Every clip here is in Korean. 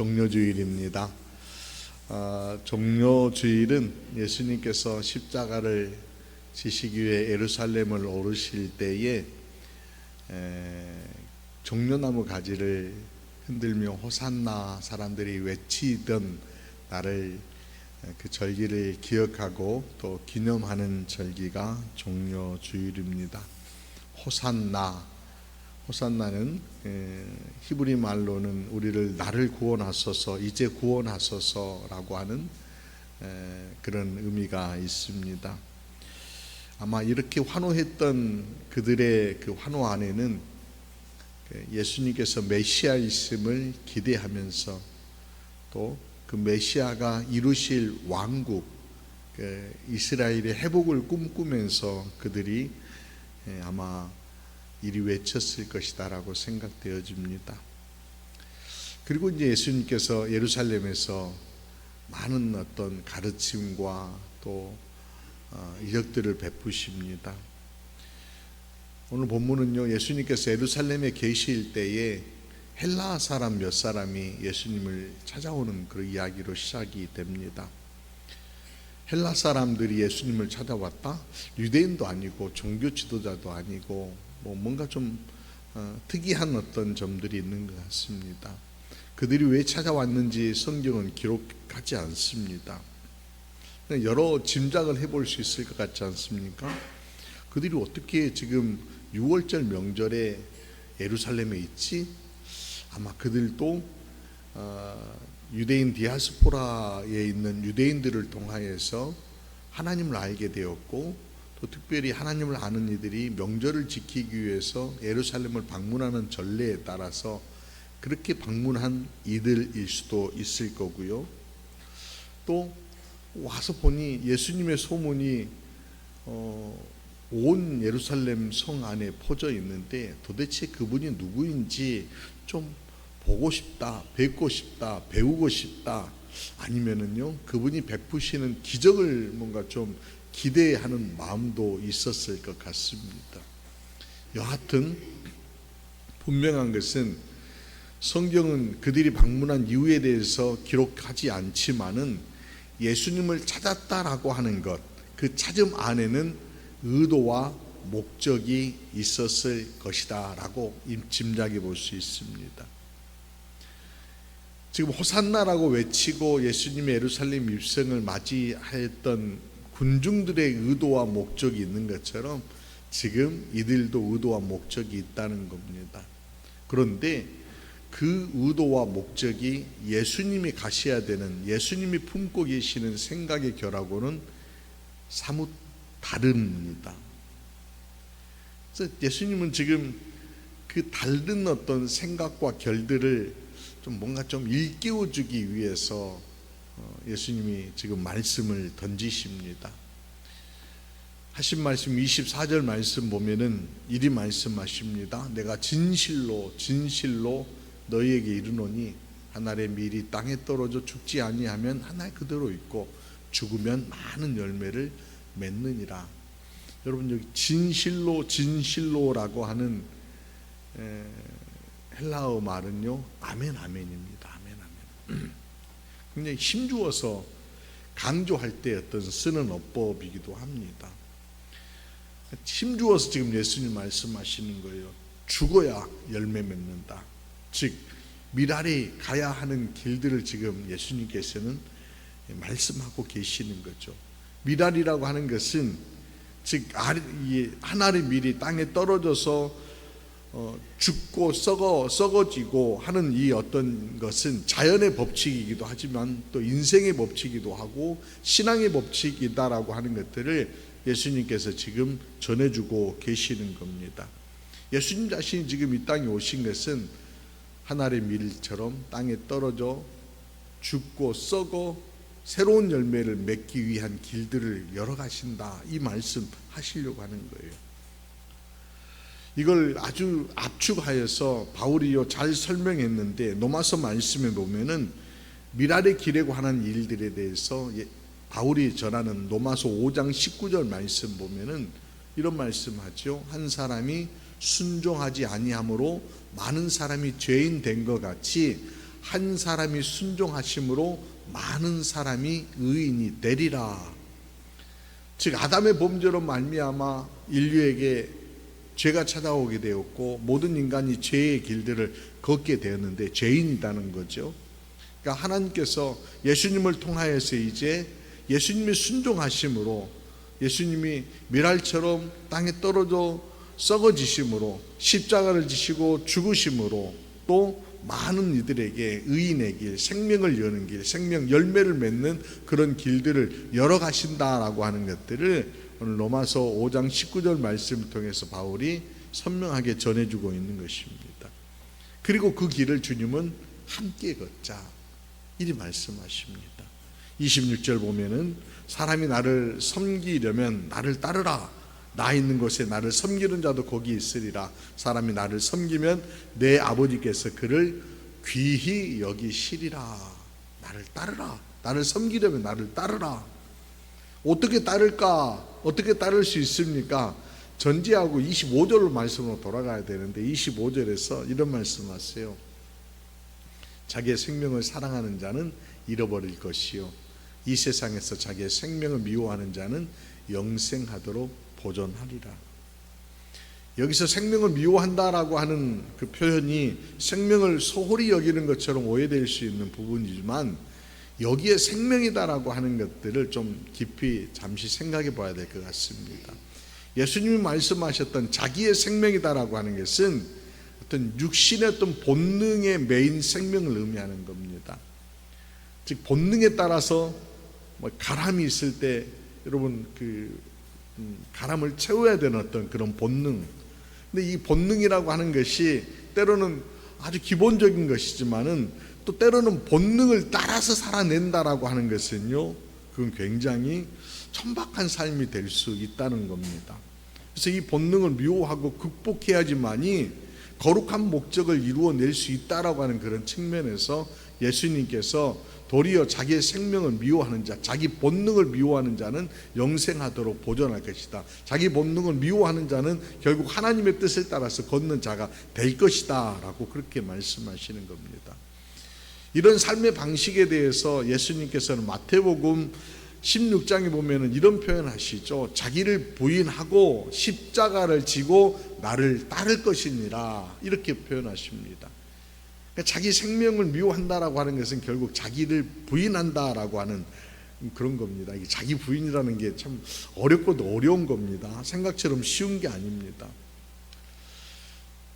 종려주일입니다. 종려주일은 예수님께서 십자가를 지시기 위해 예루살렘을 오르실 때에 종려나무 가지를 흔들며 호산나 사람들이 외치던 날을, 그 절기를 기억하고 또 기념하는 절기가 종려주일입니다. 호산나는 히브리 말로는 우리를 나를 구원하소서, 이제 구원하소서라고 하는 그런 의미가 있습니다. 아마 이렇게 환호했던 그들의 그 환호 안에는 예수님께서 메시아이심을 기대하면서 또 그 메시아가 이루실 왕국, 이스라엘의 회복을 꿈꾸면서 그들이 아마 이리 외쳤을 것이다라고 생각되어집니다. 그리고 이제 예수님께서 예루살렘에서 많은 어떤 가르침과 또 이적들을 베푸십니다. 오늘 본문은요, 예수님께서 예루살렘에 계실 때에 헬라 사람 몇 사람이 예수님을 찾아오는 그런 이야기로 시작이 됩니다. 헬라 사람들이 예수님을 찾아왔다? 유대인도 아니고 종교 지도자도 아니고 뭔가 좀 특이한 어떤 점들이 있는 것 같습니다. 그들이 왜 찾아왔는지 성경은 기록하지 않습니다. 여러 짐작을 해볼 수 있을 것 같지 않습니까? 그들이 어떻게 지금 6월절 명절에 예루살렘에 있지? 아마 그들도 유대인 디아스포라에 있는 유대인들을 통하여서 하나님을 알게 되었고, 또 특별히 하나님을 아는 이들이 명절을 지키기 위해서 예루살렘을 방문하는 전례에 따라서 그렇게 방문한 이들일 수도 있을 거고요. 또 와서 보니 예수님의 소문이 온 예루살렘 성 안에 퍼져 있는데 도대체 그분이 누구인지 좀 보고 싶다, 뵙고 싶다, 배우고 싶다, 아니면은요 그분이 베푸시는 기적을 뭔가 좀 기대하는 마음도 있었을 것 같습니다. 여하튼 분명한 것은 성경은 그들이 방문한 이유에 대해서 기록하지 않지만은 예수님을 찾았다라고 하는 것, 그 찾음 안에는 의도와 목적이 있었을 것이다 라고 짐작해 볼 수 있습니다. 지금 호산나라고 외치고 예수님의 예루살렘 입성을 맞이했던 군중들의 의도와 목적이 있는 것처럼 지금 이들도 의도와 목적이 있다는 겁니다. 그런데 그 의도와 목적이 예수님이 가셔야 되는, 예수님이 품고 계시는 생각의 결하고는 사뭇 다릅니다. 그래서 예수님은 지금 그 다른 어떤 생각과 결들을 좀 뭔가 좀 일깨워주기 위해서 예수님이 지금 말씀을 던지십니다. 하신 말씀 24절 말씀 보면은 이리 말씀하십니다. 내가 진실로 너희에게 이르노니 한 알의 밀이 땅에 떨어져 죽지 아니하면 한 알 그대로 있고 죽으면 많은 열매를 맺느니라. 여러분, 여기 진실로라고 하는 헬라어 말은요, 아멘입니다. 아멘. 굉장히 힘주어서 강조할 때 어떤 쓰는 어법이기도 합니다. 힘주어서 지금 예수님 말씀하시는 거예요. 죽어야 열매 맺는다. 즉 미랄이 가야 하는 길들을 지금 예수님께서는 말씀하고 계시는 거죠. 미랄이라고 하는 것은 즉 한 알의 밀이 땅에 떨어져서 죽고 썩어지고 하는 이 어떤 것은 자연의 법칙이기도 하지만 또 인생의 법칙이기도 하고 신앙의 법칙이다라고 하는 것들을 예수님께서 지금 전해주고 계시는 겁니다. 예수님 자신이 지금 이 땅에 오신 것은 한 알의 밀처럼 땅에 떨어져 죽고 썩어 새로운 열매를 맺기 위한 길들을 열어가신다, 이 말씀 하시려고 하는 거예요. 이걸 아주 압축하여서 바울이요 잘 설명했는데, 로마서 말씀에 보면은 미랄의 길이라고 하는 일들에 대해서 바울이 전하는 로마서 5장 19절 말씀 보면은 이런 말씀하죠. 한 사람이 순종하지 아니함으로 많은 사람이 죄인 된 것 같이 한 사람이 순종하심으로 많은 사람이 의인이 되리라. 즉 아담의 범죄로 말미암아 인류에게 죄가 찾아오게 되었고 모든 인간이 죄의 길들을 걷게 되었는데 죄인이라는 거죠. 그러니까 하나님께서 예수님을 통하여서 이제 예수님의 순종하심으로 예수님이 미랄처럼 땅에 떨어져 썩어지심으로 십자가를 지시고 죽으심으로 또 많은 이들에게 의인의 길, 생명을 여는 길, 생명 열매를 맺는 그런 길들을 열어가신다라고 하는 것들을 오늘 로마서 5장 19절 말씀을 통해서 바울이 선명하게 전해주고 있는 것입니다. 그리고 그 길을 주님은 함께 걷자 이리 말씀하십니다. 26절 보면은 사람이 나를 섬기려면 나를 따르라. 나 있는 곳에 나를 섬기는 자도 거기 있으리라. 사람이 나를 섬기면 내 아버지께서 그를 귀히 여기시리라. 나를 따르라. 나를 섬기려면 나를 따르라. 어떻게 따를까? 어떻게 따를 수 있습니까? 전제하고 25절 말씀으로 돌아가야 되는데 25절에서 이런 말씀하세요. 자기의 생명을 사랑하는 자는 잃어버릴 것이요 이 세상에서 자기의 생명을 미워하는 자는 영생하도록 보존하리라. 여기서 생명을 미워한다라고 하는 그 표현이 생명을 소홀히 여기는 것처럼 오해될 수 있는 부분이지만 여기에 생명이다라고 하는 것들을 좀 깊이 잠시 생각해 봐야 될 것 같습니다. 예수님이 말씀하셨던 자기의 생명이다라고 하는 것은 어떤 육신의 어떤 본능에 매인 생명을 의미하는 겁니다. 즉 본능에 따라서 가람이 있을 때 여러분 가람을 채워야 되는 어떤 그런 본능. 근데 이 본능이라고 하는 것이 때로는 아주 기본적인 것이지만은 또 때로는 본능을 따라서 살아낸다라고 하는 것은요, 그건 굉장히 천박한 삶이 될 수 있다는 겁니다. 그래서 이 본능을 미워하고 극복해야지만이 거룩한 목적을 이루어낼 수 있다라고 하는 그런 측면에서 예수님께서 도리어 자기의 생명을 미워하는 자, 자기 본능을 미워하는 자는 영생하도록 보존할 것이다. 자기 본능을 미워하는 자는 결국 하나님의 뜻을 따라서 걷는 자가 될 것이다 라고 그렇게 말씀하시는 겁니다. 이런 삶의 방식에 대해서 예수님께서는 마태복음 16장에 보면은 이런 표현 하시죠. 자기를 부인하고 십자가를 지고 나를 따를 것이니라 이렇게 표현하십니다. 그러니까 자기 생명을 미워한다라고 하는 것은 결국 자기를 부인한다라고 하는 그런 겁니다. 자기 부인이라는 게 참 어렵고도 어려운 겁니다. 생각처럼 쉬운 게 아닙니다.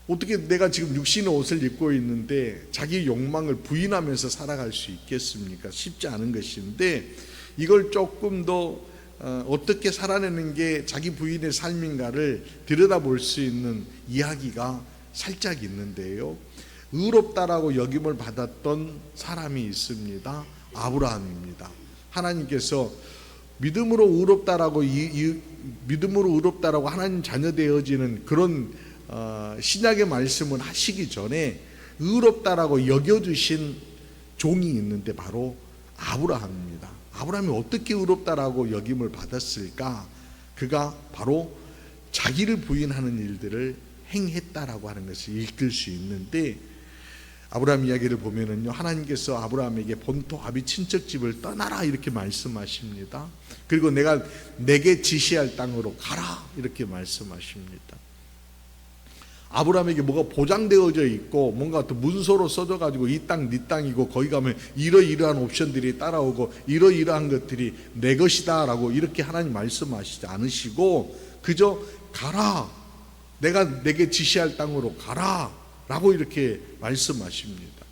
어떻게 내가 지금 육신의 옷을 입고 있는데 자기 욕망을 부인하면서 살아갈 수 있겠습니까? 쉽지 않은 것인데 이걸 조금 더 어떻게 살아내는 게 자기 부인의 삶인가를 들여다볼 수 있는 이야기가 살짝 있는데요. 의롭다라고 여김을 받았던 사람이 있습니다. 아브라함입니다. 하나님께서 믿음으로 의롭다라고 하나님 자녀 되어지는 그런 신약의 말씀을 하시기 전에 의롭다라고 여겨주신 종이 있는데 바로 아브라함입니다. 아브라함이 어떻게 의롭다라고 여김을 받았을까? 그가 바로 자기를 부인하는 일들을 행했다라고 하는 것을 읽을 수 있는데 아브라함 이야기를 보면은요, 하나님께서 아브라함에게 본토 아비 친척집을 떠나라 이렇게 말씀하십니다. 그리고 내가 내게 지시할 땅으로 가라 이렇게 말씀하십니다. 아브라함에게 뭐가 보장되어져 있고 뭔가 또 문서로 써져 가지고 이 땅 네 땅이고 거기 가면 이러이러한 옵션들이 따라오고 이러이러한 것들이 내 것이다 라고 이렇게 하나님 말씀하시지 않으시고 그저 가라, 내가 내게 지시할 땅으로 가라 라고 이렇게 말씀하십니다.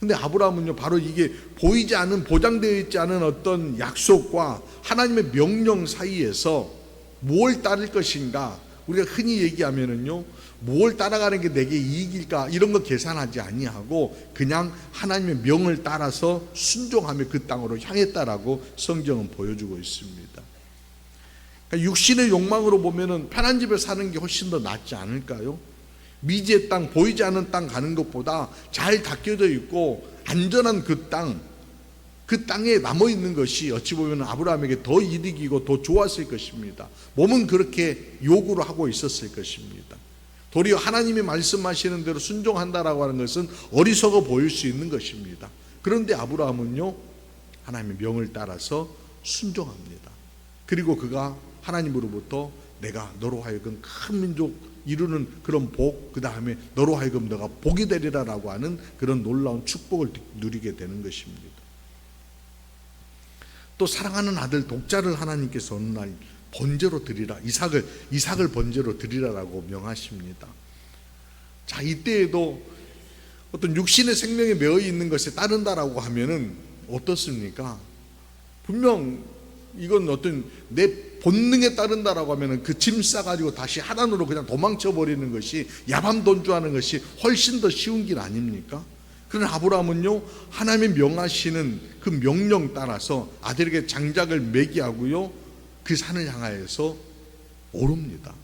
근데 아브라함은요, 바로 이게 보이지 않은, 보장되어 있지 않은 어떤 약속과 하나님의 명령 사이에서 무엇을 따를 것인가, 우리가 흔히 얘기하면은요, 무엇을 따라가는 게 내게 이익일까 이런 거 계산하지 아니하고 그냥 하나님의 명을 따라서 순종하며 그 땅으로 향했다라고 성경은 보여주고 있습니다. 그러니까 육신의 욕망으로 보면은 편한 집에 사는 게 훨씬 더 낫지 않을까요? 미지의 땅, 보이지 않는 땅 가는 것보다 잘 닦여져 있고 안전한 그 땅에 남아있는 것이 어찌 보면 아브라함에게 더 이득이고 더 좋았을 것입니다. 몸은 그렇게 요구를 하고 있었을 것입니다. 도리어 하나님이 말씀하시는 대로 순종한다라고 하는 것은 어리석어 보일 수 있는 것입니다. 그런데 아브라함은요, 하나님의 명을 따라서 순종합니다. 그리고 그가 하나님으로부터 내가 너로 하여금 큰 민족 이루는 그런 복, 그 다음에 너로 하여금 너가 복이 되리라라고 하는 그런 놀라운 축복을 누리게 되는 것입니다. 또 사랑하는 아들 독자를 하나님께서 어느 날 번제로 드리라, 이삭을 번제로 드리라라고 명하십니다. 자, 이때에도 어떤 육신의 생명에 매여 있는 것에 따른다라고 하면은 어떻습니까? 분명 이건 어떤 내 본능에 따른다라고 하면은 그 짐 싸가지고 다시 하단으로 그냥 도망쳐 버리는 것이, 야밤돈주하는 것이 훨씬 더 쉬운 길 아닙니까? 그러나 아브라함은요, 하나님이 명하시는 그 명령 따라서 아들에게 장작을 매기하고요, 그 산을 향하여서 오릅니다.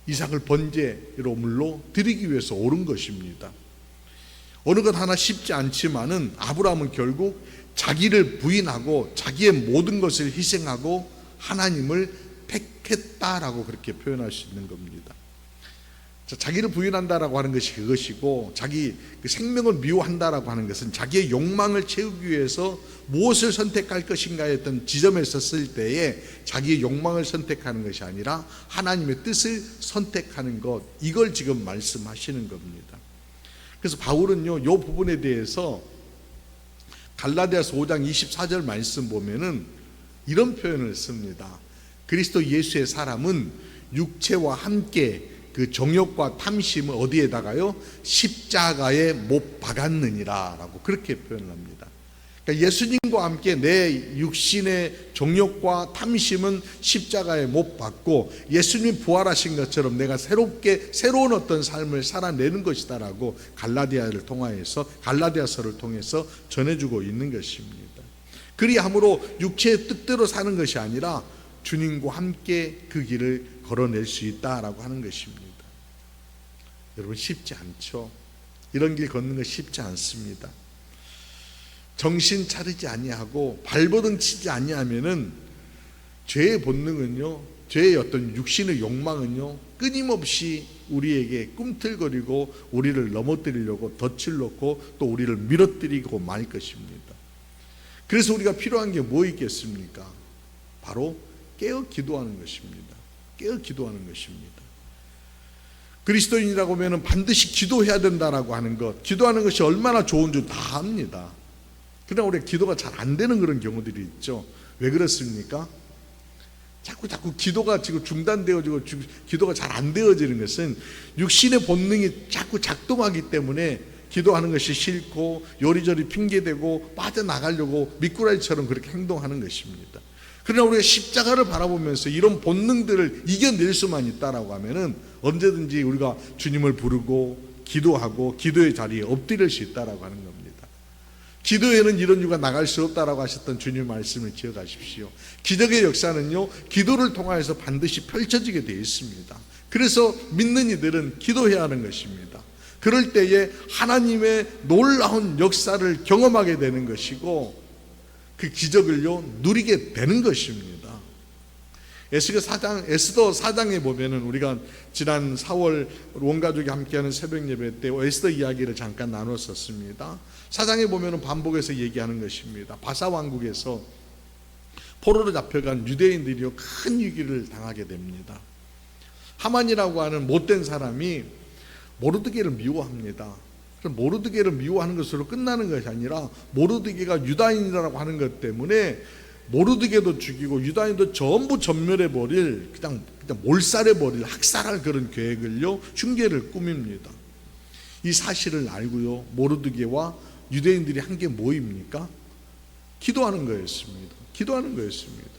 이삭을 번제로 물로 드리기 위해서 오른 것입니다. 어느 것 하나 쉽지 않지만은 아브라함은 결국 자기를 부인하고 자기의 모든 것을 희생하고 하나님을 택했다라고 그렇게 표현할 수 있는 겁니다. 자기를 부인한다라고 하는 것이 그것이고, 자기 그 생명을 미워한다라고 하는 것은 자기의 욕망을 채우기 위해서 무엇을 선택할 것인가 했던 지점에 섰을 때에 자기의 욕망을 선택하는 것이 아니라 하나님의 뜻을 선택하는 것, 이걸 지금 말씀하시는 겁니다. 그래서 바울은요, 이 부분에 대해서 갈라디아서 5장 24절 말씀 보면은 이런 표현을 씁니다. 그리스도 예수의 사람은 육체와 함께 그 정욕과 탐심을 어디에다가요? 십자가에 못 박았느니라 라고 그렇게 표현을 합니다. 그러니까 예수님과 함께 내 육신의 정욕과 탐심은 십자가에 못 박고 예수님이 부활하신 것처럼 내가 새로운 어떤 삶을 살아내는 것이다 라고 갈라디아서를 통해서 전해주고 있는 것입니다. 그리함으로 육체의 뜻대로 사는 것이 아니라 주님과 함께 그 길을 걸어낼 수 있다라고 하는 것입니다. 여러분, 쉽지 않죠? 이런 길 걷는 거 쉽지 않습니다. 정신 차리지 아니하고 발버둥 치지 아니하면은 죄의 본능은요, 죄의 어떤 육신의 욕망은요, 끊임없이 우리에게 꿈틀거리고 우리를 넘어뜨리려고 덫을 놓고 또 우리를 밀어뜨리고 말 것입니다. 그래서 우리가 필요한 게 뭐 있겠습니까? 바로 깨어 기도하는 것입니다. 깨어 기도하는 것입니다. 그리스도인이라고 하면 반드시 기도해야 된다라고 하는 것, 기도하는 것이 얼마나 좋은 줄 다 압니다. 그러나 우리가 기도가 잘 안 되는 그런 경우들이 있죠. 왜 그렇습니까? 자꾸 기도가 지금 중단되어지고 기도가 잘 안 되어지는 것은 육신의 본능이 자꾸 작동하기 때문에 기도하는 것이 싫고 요리조리 핑계대고 빠져나가려고 미꾸라지처럼 그렇게 행동하는 것입니다. 그러나 우리가 십자가를 바라보면서 이런 본능들을 이겨낼 수만 있다라고 하면은 언제든지 우리가 주님을 부르고 기도하고 기도의 자리에 엎드릴 수 있다라고 하는 겁니다. 기도에는 이런 이유가 나갈 수 없다라고 하셨던 주님 말씀을 기억하십시오. 기적의 역사는요, 기도를 통하여서 반드시 펼쳐지게 되어 있습니다. 그래서 믿는 이들은 기도해야 하는 것입니다. 그럴 때에 하나님의 놀라운 역사를 경험하게 되는 것이고 그 기적을요 누리게 되는 것입니다. 에스더 4장에 보면은 우리가 지난 4월 온 가족이 함께하는 새벽 예배 때 에스더 이야기를 잠깐 나눴었습니다. 4장에 보면은 반복해서 얘기하는 것입니다. 바사 왕국에서 포로로 잡혀간 유대인들이요 큰 위기를 당하게 됩니다. 하만이라고 하는 못된 사람이 모르드게를 미워합니다. 모르드게를 미워하는 것으로 끝나는 것이 아니라 모르드게가 유다인이라고 하는 것 때문에 모르드게도 죽이고 유다인도 전부 전멸해버릴, 그냥 몰살해버릴, 학살할 그런 계획을요 흉계를 꾸밉니다. 이 사실을 알고요 모르드게와 유대인들이 한 게 뭐입니까? 기도하는 거였습니다. 기도하는 거였습니다.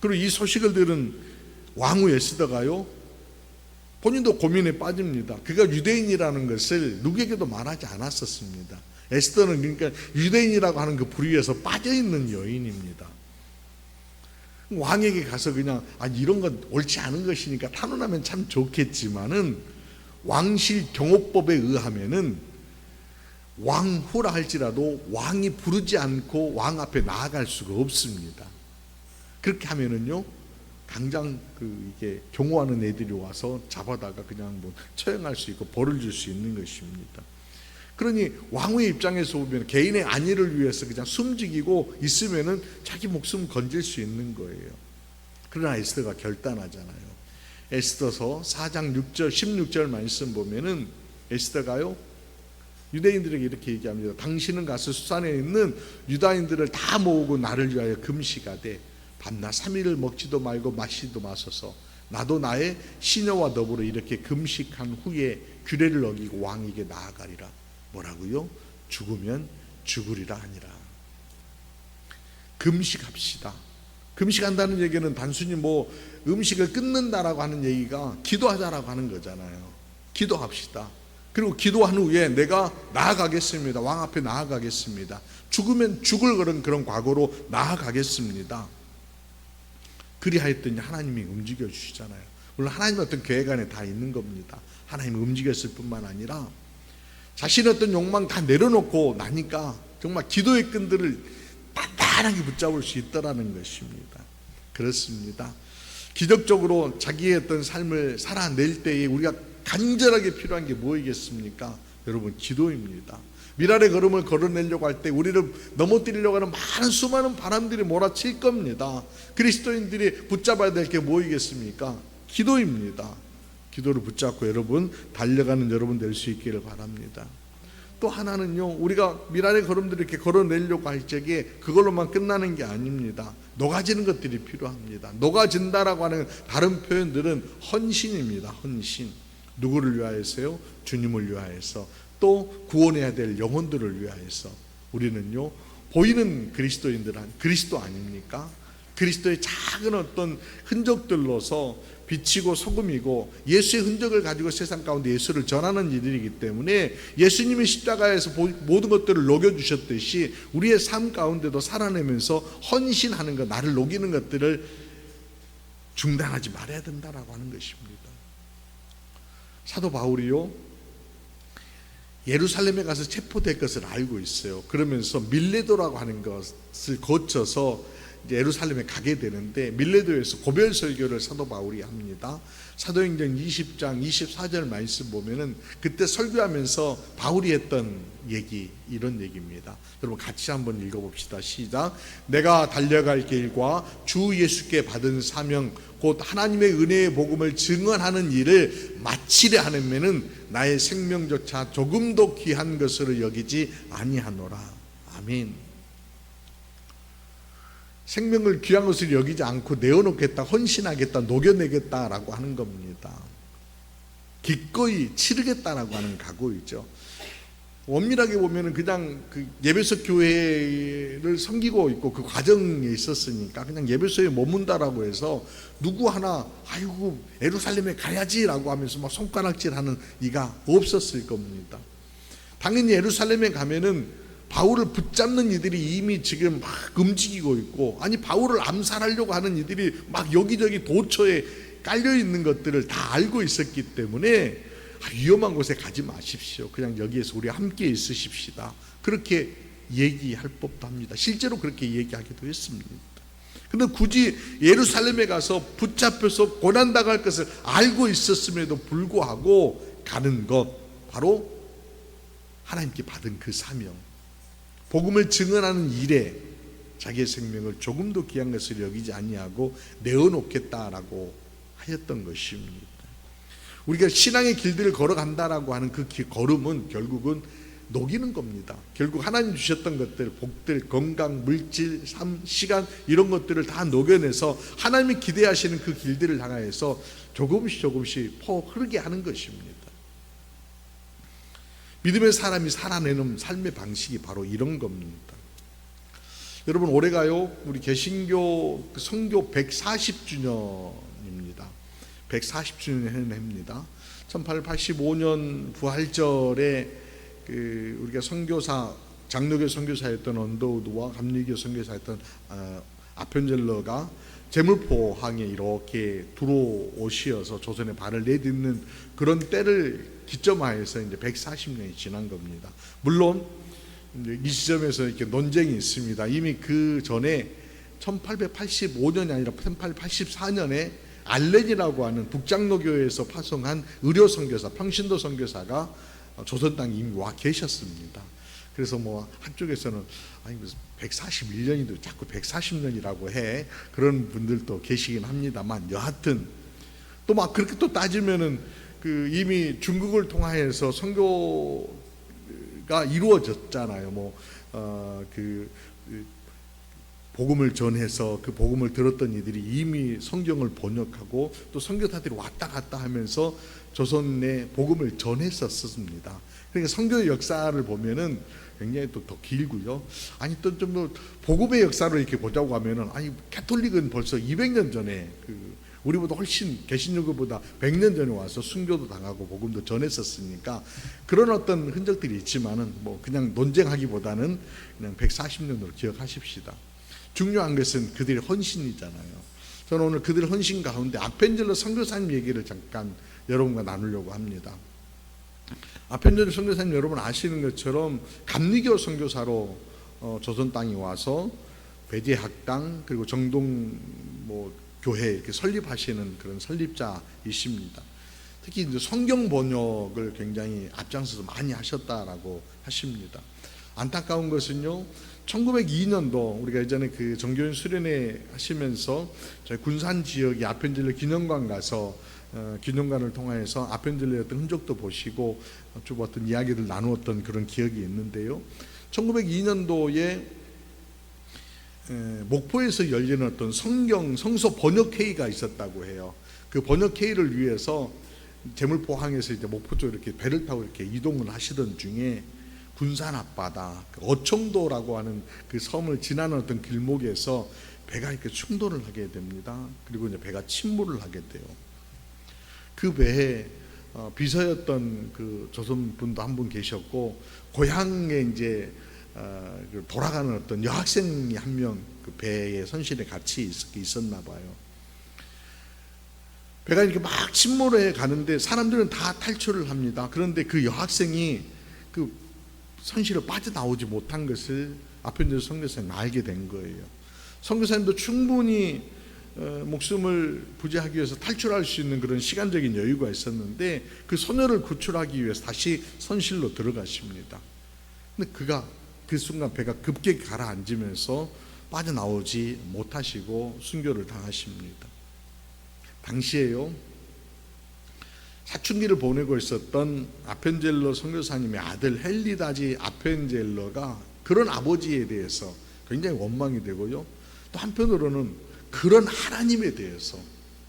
그리고 이 소식을 들은 왕후 에스더가요 본인도 고민에 빠집니다. 그가 유대인이라는 것을 누구에게도 말하지 않았었습니다. 에스더는 그러니까 유대인이라고 하는 그 부류에서 빠져있는 여인입니다. 왕에게 가서 그냥 이런 건 옳지 않은 것이니까 탄원하면 참 좋겠지만은 왕실 경호법에 의하면은 왕후라 할지라도 왕이 부르지 않고 왕 앞에 나아갈 수가 없습니다. 그렇게 하면은요 당장 이게 경호하는 애들이 와서 잡아다가 그냥 뭐 처형할 수 있고 벌을 줄 수 있는 것입니다. 그러니 왕후의 입장에서 보면 개인의 안위를 위해서 그냥 숨지기고 있으면은 자기 목숨 건질 수 있는 거예요. 그러나 에스더가 결단하잖아요. 에스더서 4장 6절 16절 말씀 보면은 에스더가요 유대인들에게 이렇게 얘기합니다. 당신은 가서 수산에 있는 유다인들을 다 모으고 나를 위하여 금식하되 밤낮 3일을 먹지도 말고 마시지도 마소서. 나도 나의 시녀와 더불어 이렇게 금식한 후에 규례를 어기고 왕에게 나아가리라. 뭐라고요? 죽으면 죽으리라 하니라. 금식합시다. 금식한다는 얘기는 단순히 뭐 음식을 끊는다라고 하는 얘기가 기도하자라고 하는 거잖아요. 기도합시다. 그리고 기도한 후에 내가 나아가겠습니다. 왕 앞에 나아가겠습니다. 죽으면 죽을 그런 과거로 나아가겠습니다. 그리하였더니 하나님이 움직여 주시잖아요. 물론 하나님의 어떤 계획 안에 다 있는 겁니다. 하나님이 움직였을 뿐만 아니라 자신의 어떤 욕망 다 내려놓고 나니까 정말 기도의 끈들을 단단하게 붙잡을 수 있다라는 것입니다. 그렇습니다. 기적적으로 자기의 어떤 삶을 살아낼 때에 우리가 간절하게 필요한 게 뭐이겠습니까? 여러분, 기도입니다. 미랄의 걸음을 걸어내려고 할 때 우리를 넘어뜨리려고 하는 많은 수많은 바람들이 몰아칠 겁니다. 그리스도인들이 붙잡아야 될 게 뭐이겠습니까? 기도입니다. 기도를 붙잡고 여러분 달려가는 여러분 될 수 있기를 바랍니다. 또 하나는요, 우리가 미랄의 걸음들을 이렇게 걸어내려고 할 적에 그걸로만 끝나는 게 아닙니다. 녹아지는 것들이 필요합니다. 녹아진다라고 하는 다른 표현들은 헌신입니다. 헌신. 누구를 위하여서요? 주님을 위하여서, 또 구원해야 될 영혼들을 위하여서. 우리는요 보이는 그리스도 아닙니까? 그리스도의 작은 어떤 흔적들로서 빛이고 소금이고 예수의 흔적을 가지고 세상 가운데 예수를 전하는 이들이기 때문에 예수님이 십자가에서 모든 것들을 녹여주셨듯이 우리의 삶 가운데도 살아내면서 헌신하는 것, 나를 녹이는 것들을 중단하지 말아야 된다라고 하는 것입니다. 사도 바울이요 예루살렘에 가서 체포될 것을 알고 있어요. 그러면서 밀레도라고 하는 것을 거쳐서 예루살렘에 가게 되는데 밀레도에서 고별 설교를 사도 바울이 합니다. 사도행전 20장 24절 말씀 보면은 그때 설교하면서 바울이 했던 얘기, 이런 얘기입니다. 여러분 같이 한번 읽어봅시다. 시작. 내가 달려갈 길과 주 예수께 받은 사명 곧 하나님의 은혜의 복음을 증언하는 일을 마치려 하면은 나의 생명조차 조금도 귀한 것으로 여기지 아니하노라. 아멘. 생명을 귀한 것을 여기지 않고 내어놓겠다, 헌신하겠다, 녹여내겠다라고 하는 겁니다. 기꺼이 치르겠다라고 하는 각오이죠. 엄밀하게 보면은 그냥 그 예배소 교회를 섬기고 있고 그 과정에 있었으니까 그냥 예배소에 머문다라고 해서 누구 하나 아이고 예루살렘에 가야지라고 하면서 막 손가락질하는 이가 없었을 겁니다. 당연히 예루살렘에 가면은 바울을 붙잡는 이들이 이미 지금 막 움직이고 있고, 아니 바울을 암살하려고 하는 이들이 막 여기저기 도처에 깔려 있는 것들을 다 알고 있었기 때문에 위험한 곳에 가지 마십시오. 그냥 여기에서 우리 함께 있으십시다. 그렇게 얘기할 법도 합니다. 실제로 그렇게 얘기하기도 했습니다. 그런데 굳이 예루살렘에 가서 붙잡혀서 고난당할 것을 알고 있었음에도 불구하고 가는 것, 바로 하나님께 받은 그 사명, 복음을 증언하는 일에 자기의 생명을 조금도 귀한 것을 여기지 아니하고 내어놓겠다라고 하였던 것입니다. 우리가 신앙의 길들을 걸어간다라고 하는 그 걸음은 결국은 녹이는 겁니다. 결국 하나님 주셨던 것들, 복들, 건강, 물질, 삶, 시간 이런 것들을 다 녹여내서 하나님이 기대하시는 그 길들을 향하여서 조금씩 퍼 흐르게 하는 것입니다. 믿음의 사람이 살아내는 삶의 방식이 바로 이런 겁니다. 여러분 올해가요 우리 개신교 선교 140주년입니다. 140주년 해냅니다. 1885년 부활절에 우리가 선교사, 장로교 선교사였던 언더우드와 감리교 선교사였던 아펜젤러가 제물포항에 이렇게 들어오시어서 조선의 발을 내딛는 그런 때를 기점하여서 이제 140년이 지난 겁니다. 물론 이 지점에서 이렇게 논쟁이 있습니다. 이미 그 전에 1885년이 아니라 1884년에 알렌이라고 하는 북장로교회에서 파송한 의료 선교사, 평신도 선교사가 조선 땅에 이미 와 계셨습니다. 그래서 뭐 한쪽에서는 아니 무슨 141년인데 자꾸 140년이라고 해, 그런 분들도 계시긴 합니다만, 여하튼 또 막 그렇게 또 따지면은 그 이미 중국을 통하여서 선교가 이루어졌잖아요. 복음을 전해서 그 복음을 들었던 이들이 이미 성경을 번역하고 또 선교사들이 왔다 갔다 하면서 조선에 복음을 전했었습니다. 그러니까 선교의 역사를 보면은 굉장히 또 더 길고요. 아니 또 좀 뭐 복음의 역사를 이렇게 보자고 하면은, 아니 가톨릭은 벌써 200년 전에 우리보다 훨씬 개신교보다 100년 전에 와서 순교도 당하고 복음도 전했었으니까 그런 어떤 흔적들이 있지만은 뭐 그냥 논쟁하기보다는 그냥 140년으로 기억하십시다. 중요한 것은 그들의 헌신이잖아요. 저는 오늘 그들의 헌신 가운데 아펜젤러 선교사님 얘기를 잠깐 여러분과 나누려고 합니다. 아펜젤러 선교사님 여러분 아시는 것처럼 감리교 선교사로 조선 땅에 와서 배제학당 그리고 정동 교회 이렇게 설립하시는 그런 설립자이십니다. 특히 이제 성경 번역을 굉장히 앞장서서 많이 하셨다라고 하십니다. 안타까운 것은요, 1902년도 우리가 예전에 그 정교인 수련회 하시면서 저희 군산 지역에 아펜젤러 기념관 가서 기념관을 통해서 아펜젤러의 어떤 흔적도 보시고 좀 어떤 이야기를 나누었던 그런 기억이 있는데요. 1902년도에 목포에서 열리는 어떤 성서 번역회의가 있었다고 해요. 그 번역회의를 위해서 제물포항에서 이제 목포 쪽으로 이렇게 배를 타고 이렇게 이동을 하시던 중에 군산 앞바다 어청도라고 하는 그 섬을 지나는 어떤 길목에서 배가 이렇게 충돌을 하게 됩니다. 그리고 이제 배가 침몰을 하게 돼요. 그 배에 비서였던 그 조선 분도 한 분 계셨고, 고향에 이제 돌아가는 어떤 여학생이 한 명 그 배의 선실에 같이 있었나 봐요. 배가 이렇게 막 침몰해 가는데 사람들은 다 탈출을 합니다. 그런데 그 여학생이 그 선실을 빠져나오지 못한 것을 아펜젤러 선교사님 알게 된 거예요. 선교사님도 충분히 목숨을 부지하기 위해서 탈출할 수 있는 그런 시간적인 여유가 있었는데 그 소녀를 구출하기 위해서 다시 선실로 들어가십니다. 근데 그가 그 순간 배가 급격히 가라앉으면서 빠져나오지 못하시고 순교를 당하십니다. 당시에요, 사춘기를 보내고 있었던 아펜젤러 선교사님의 아들 헬리다지 아펜젤러가 그런 아버지에 대해서 굉장히 원망이 되고요, 또 한편으로는 그런 하나님에 대해서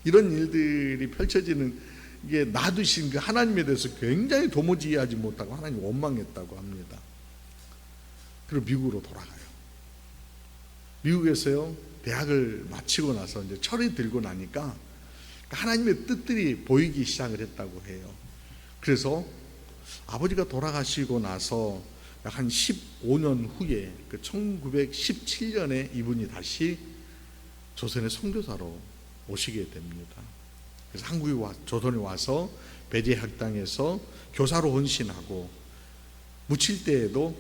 이런 일들이 펼쳐지는 게 놔두신 그 하나님에 대해서 굉장히 도무지 이해하지 못하고 하나님 원망했다고 합니다. 그리고 미국으로 돌아가요. 미국에서요, 대학을 마치고 나서 이제 철이 들고 나니까 하나님의 뜻들이 보이기 시작을 했다고 해요. 그래서 아버지가 돌아가시고 나서 약 한 15년 후에 그 1917년에 이분이 다시 조선의 선교사로 오시게 됩니다. 그래서 한국에 조선에 와서 배제학당에서 교사로 헌신하고, 묻힐 때에도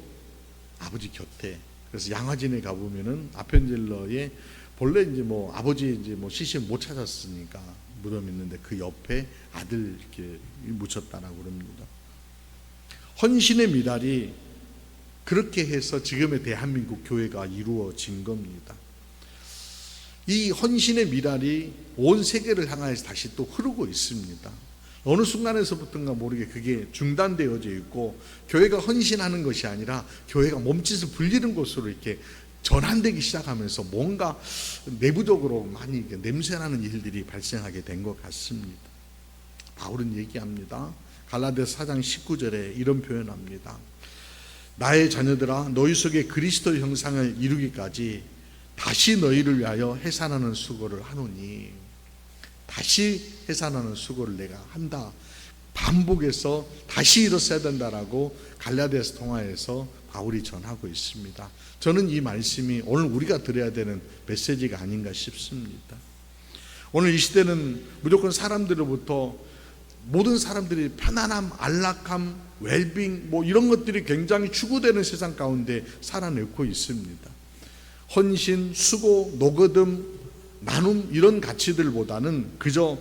아버지 곁에, 그래서 양화진에 가보면은 아펜젤러의 본래 이제 아버지 이제 시신 못 찾았으니까 무덤 있는데 그 옆에 아들 이렇게 묻혔다라고 그럽니다. 헌신의 미랄이 그렇게 해서 지금의 대한민국 교회가 이루어진 겁니다. 이 헌신의 미랄이 온 세계를 향하여서 다시 또 흐르고 있습니다. 어느 순간에서부터인가 모르게 그게 중단되어져 있고, 교회가 헌신하는 것이 아니라 교회가 몸짓을 불리는 곳으로 이렇게 전환되기 시작하면서 뭔가 내부적으로 많이 냄새나는 일들이 발생하게 된 것 같습니다. 바울은 얘기합니다. 갈라디아서 4장 19절에 이런 표현합니다. 나의 자녀들아, 너희 속에 그리스도의 형상을 이루기까지 다시 너희를 위하여 해산하는 수고를 하노니, 다시 해산하는 수고를 내가 한다. 반복해서 다시 일어서야 된다라고 갈라디아서 통하여서 바울이 전하고 있습니다. 저는 이 말씀이 오늘 우리가 들어야 되는 메시지가 아닌가 싶습니다. 오늘 이 시대는 무조건 사람들로부터 모든 사람들이 편안함, 안락함, 웰빙 이런 것들이 굉장히 추구되는 세상 가운데 살아내고 있습니다. 헌신, 수고, 노거듬, 나눔 이런 가치들보다는 그저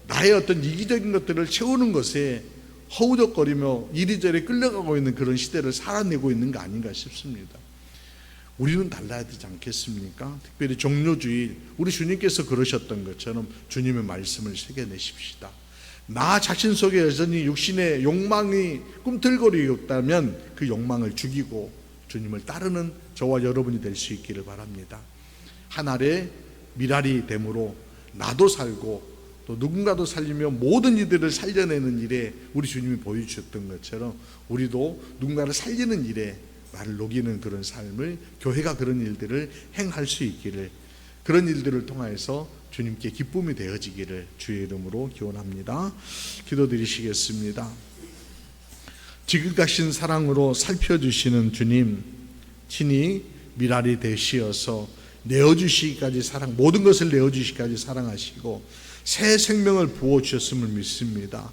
나의 어떤 이기적인 것들을 채우는 것에 허우적거리며 이리저리 끌려가고 있는 그런 시대를 살아내고 있는 거 아닌가 싶습니다. 우리는 달라야 되지 않겠습니까? 특별히 종료주일, 우리 주님께서 그러셨던 것처럼 주님의 말씀을 새겨내십시다. 나 자신 속에 여전히 육신의 욕망이 꿈틀거리고 있다면 그 욕망을 죽이고 주님을 따르는 저와 여러분이 될 수 있기를 바랍니다. 한 알의 미랄이 됨으로 나도 살고 또 누군가도 살리며 모든 이들을 살려내는 일에 우리 주님이 보여주셨던 것처럼 우리도 누군가를 살리는 일에 나를 녹이는 그런 삶을, 교회가 그런 일들을 행할 수 있기를, 그런 일들을 통해서 주님께 기쁨이 되어지기를 주의 이름으로 기원합니다. 기도드리시겠습니다. 지극하신 사랑으로 살펴주시는 주님, 친히 미랄이 되시어서 내어주시기까지 모든 것을 내어주시기까지 사랑하시고 새 생명을 부어주셨음을 믿습니다.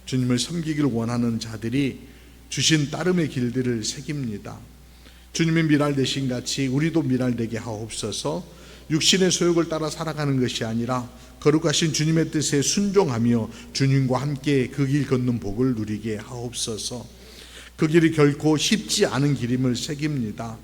주님을 섬기길 원하는 자들이 주신 따름의 길들을 새깁니다. 주님의 미랄 되신 같이 우리도 미랄 되게 하옵소서. 육신의 소욕을 따라 살아가는 것이 아니라 거룩하신 주님의 뜻에 순종하며 주님과 함께 그 길 걷는 복을 누리게 하옵소서. 그 길이 결코 쉽지 않은 길임을 새깁니다.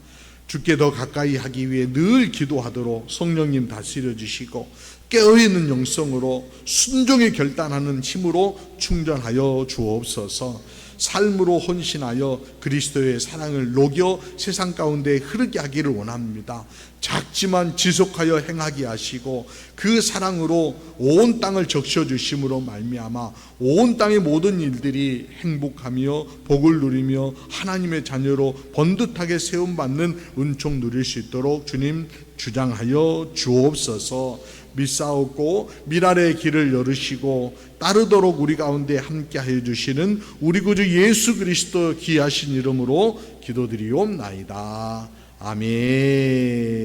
주께 더 가까이 하기 위해 늘 기도하도록 성령님 다스려 주시고 깨어있는 영성으로 순종의 결단하는 힘으로 충전하여 주옵소서. 삶으로 헌신하여 그리스도의 사랑을 녹여 세상 가운데 흐르게 하기를 원합니다. 작지만 지속하여 행하게 하시고 그 사랑으로 온 땅을 적셔주심으로 말미암아 온 땅의 모든 일들이 행복하며 복을 누리며 하나님의 자녀로 번듯하게 세움받는 은총 누릴 수 있도록 주님 주장하여 주옵소서. 믿사옵고 미랄의 길을 열으시고 따르도록 우리 가운데 함께하여 주시는 우리 구주 예수 그리스도 귀하신 이름으로 기도드리옵나이다. 아멘.